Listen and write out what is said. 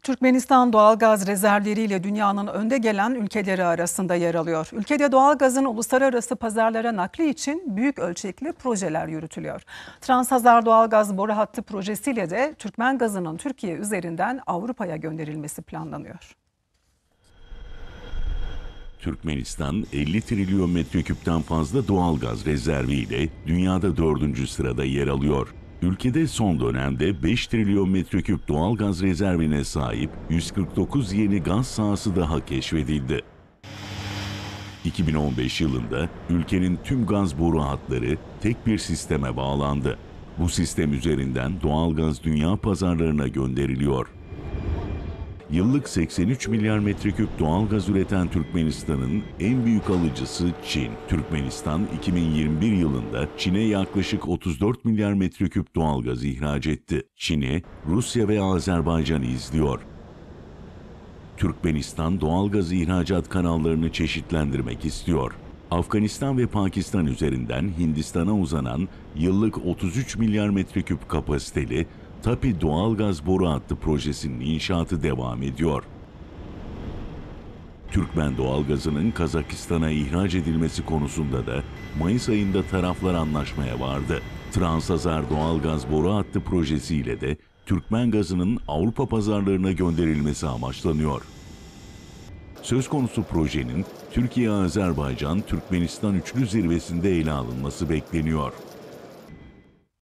Türkmenistan doğalgaz rezervleriyle dünyanın önde gelen ülkeleri arasında yer alıyor. Ülkede doğalgazın uluslararası pazarlara nakli için büyük ölçekli projeler yürütülüyor. Transhazar doğalgaz boru hattı projesiyle de Türkmen gazının Türkiye üzerinden Avrupa'ya gönderilmesi planlanıyor. Türkmenistan 50 trilyon metreküpten fazla doğalgaz rezerviyle dünyada 4. sırada yer alıyor. Ülkede son dönemde 5 trilyon metreküp doğalgaz rezervine sahip 149 yeni gaz sahası daha keşfedildi. 2015 yılında ülkenin tüm gaz boru hatları tek bir sisteme bağlandı. Bu sistem üzerinden doğalgaz dünya pazarlarına gönderiliyor. Yıllık 83 milyar metreküp doğalgaz üreten Türkmenistan'ın en büyük alıcısı Çin. Türkmenistan 2021 yılında Çin'e yaklaşık 34 milyar metreküp doğalgaz ihraç etti. Çin'i, Rusya ve Azerbaycan'ı izliyor. Türkmenistan doğalgaz ihracat kanallarını çeşitlendirmek istiyor. Afganistan ve Pakistan üzerinden Hindistan'a uzanan yıllık 33 milyar metreküp kapasiteli TAPİ doğalgaz boru hattı projesinin inşaatı devam ediyor. Türkmen doğalgazının Kazakistan'a ihraç edilmesi konusunda da Mayıs ayında taraflar anlaşmaya vardı. Transhazar doğalgaz boru hattı projesiyle de Türkmen gazının Avrupa pazarlarına gönderilmesi amaçlanıyor. Söz konusu projenin Türkiye-Azerbaycan-Türkmenistan üçlü zirvesinde ele alınması bekleniyor.